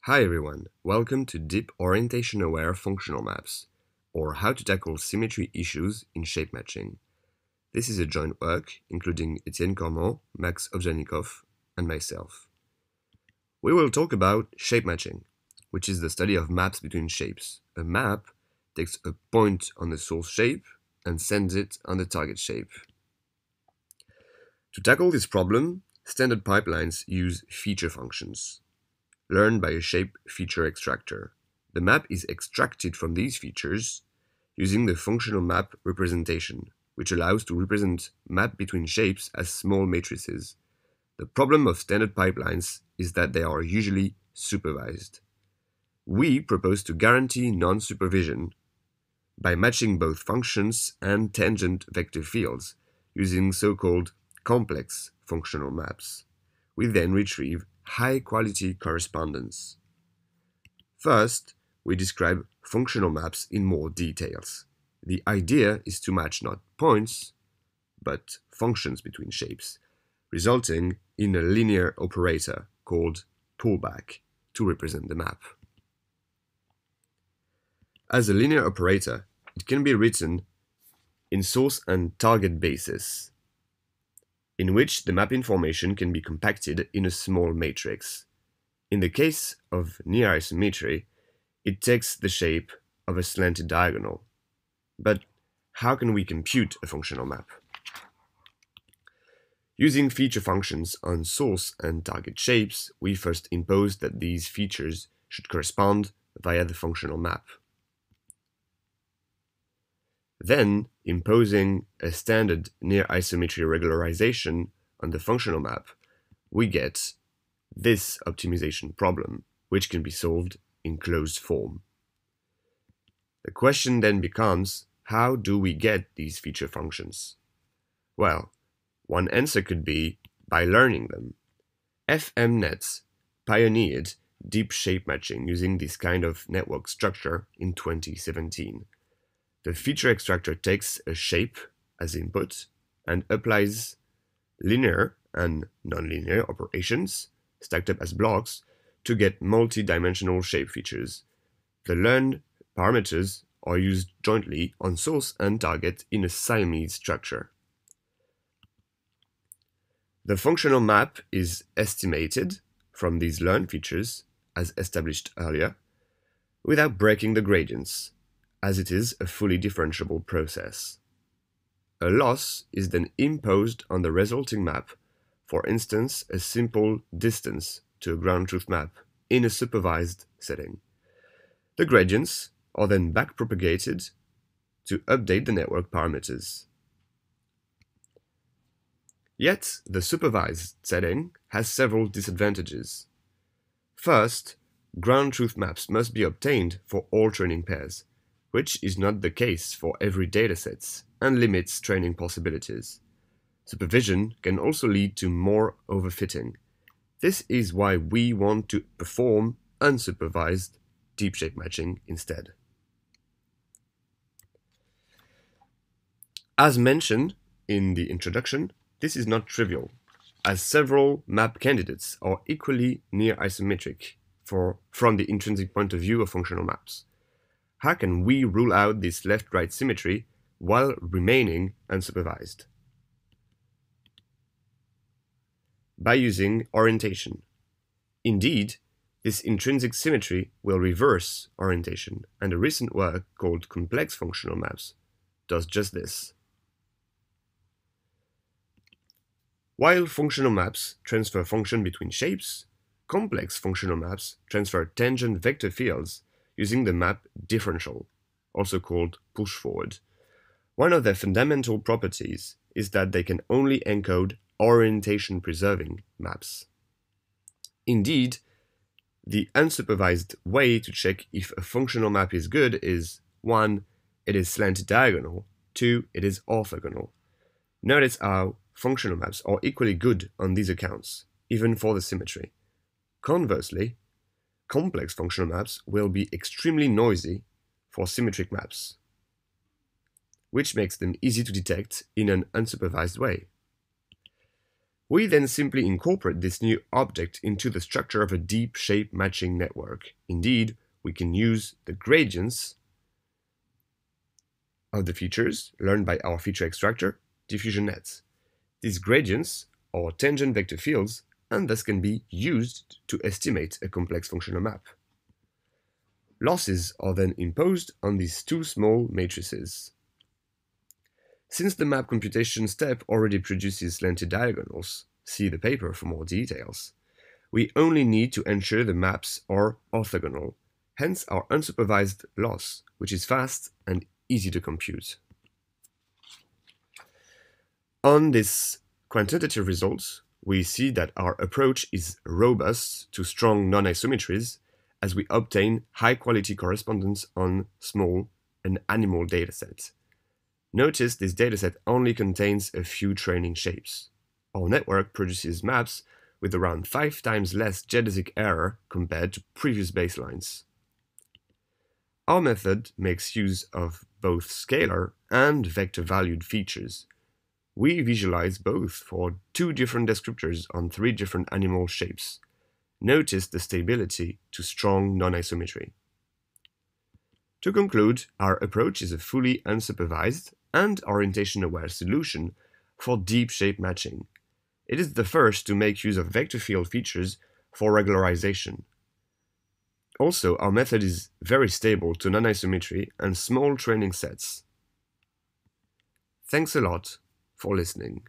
Hi everyone, welcome to Deep Orientation-Aware Functional Maps, or How to Tackle Symmetry Issues in Shape Matching. This is a joint work including Etienne Cormont, Max Ovjanikov, and myself. We will talk about shape matching, which is the study of maps between shapes. A map takes a point on the source shape and sends it on the target shape. To tackle this problem, standard pipelines use feature functions learned by a shape feature extractor. The map is extracted from these features using the functional map representation, which allows to represent map between shapes as small matrices. The problem of standard pipelines is that they are usually supervised. We propose to guarantee non-supervision by matching both functions and tangent vector fields using so-called complex functional maps. We then retrieve high-quality correspondence. First, we describe functional maps in more details. The idea is to match not points, but functions between shapes, resulting in a linear operator called pullback to represent the map. As a linear operator, it can be written in source and target basis, in which the map information can be compacted in a small matrix. In the case of near isometry, it takes the shape of a slanted diagonal. But how can we compute a functional map? Using feature functions on source and target shapes, we first impose that these features should correspond via the functional map. Then, imposing a standard near isometry regularization on the functional map, we get this optimization problem, which can be solved in closed form. The question then becomes, how do we get these feature functions? Well, one answer could be by learning them. FMNet pioneered deep shape matching using this kind of network structure in 2017. The feature extractor takes a shape as input and applies linear and nonlinear operations stacked up as blocks to get multi-dimensional shape features. The learned parameters are used jointly on source and target in a Siamese structure. The functional map is estimated from these learned features, as established earlier, without breaking the gradients, as it is a fully differentiable process. A loss is then imposed on the resulting map, for instance, a simple distance to a ground truth map in a supervised setting. The gradients are then backpropagated to update the network parameters. Yet, the supervised setting has several disadvantages. First, ground truth maps must be obtained for all training pairs, which is not the case for every dataset and limits training possibilities. Supervision can also lead to more overfitting. This is why we want to perform unsupervised deep shape matching instead. As mentioned in the introduction, this is not trivial, as several map candidates are equally near isometric from the intrinsic point of view of functional maps. How can we rule out this left-right symmetry while remaining unsupervised? By using orientation. Indeed, this intrinsic symmetry will reverse orientation, and a recent work called complex functional maps does just this. While functional maps transfer function between shapes, complex functional maps transfer tangent vector fields using the map differential, also called push-forward. One of their fundamental properties is that they can only encode orientation-preserving maps. Indeed, the unsupervised way to check if a functional map is good is 1. It is slanted diagonal, 2. It is orthogonal. Notice how functional maps are equally good on these accounts, even for the symmetry. Conversely, complex functional maps will be extremely noisy for symmetric maps, which makes them easy to detect in an unsupervised way. We then simply incorporate this new object into the structure of a deep shape matching network. Indeed, we can use the gradients of the features learned by our feature extractor, diffusion nets. These gradients are tangent vector fields and thus can be used to estimate a complex functional map. Losses are then imposed on these two small matrices. Since the map computation step already produces slanted diagonals, see the paper for more details, we only need to ensure the maps are orthogonal, hence our unsupervised loss, which is fast and easy to compute. On this quantitative results, we see that our approach is robust to strong non-isometries as we obtain high-quality correspondence on small and animal datasets. Notice this dataset only contains a few training shapes. Our network produces maps with around 5 times less geodesic error compared to previous baselines. Our method makes use of both scalar and vector-valued features. We visualize both for 2 different descriptors on 3 different animal shapes. Notice the stability to strong non-isometry. To conclude, our approach is a fully unsupervised and orientation-aware solution for deep shape matching. It is the first to make use of vector field features for regularization. Also, our method is very stable to non-isometry and small training sets. Thanks a lot for listening.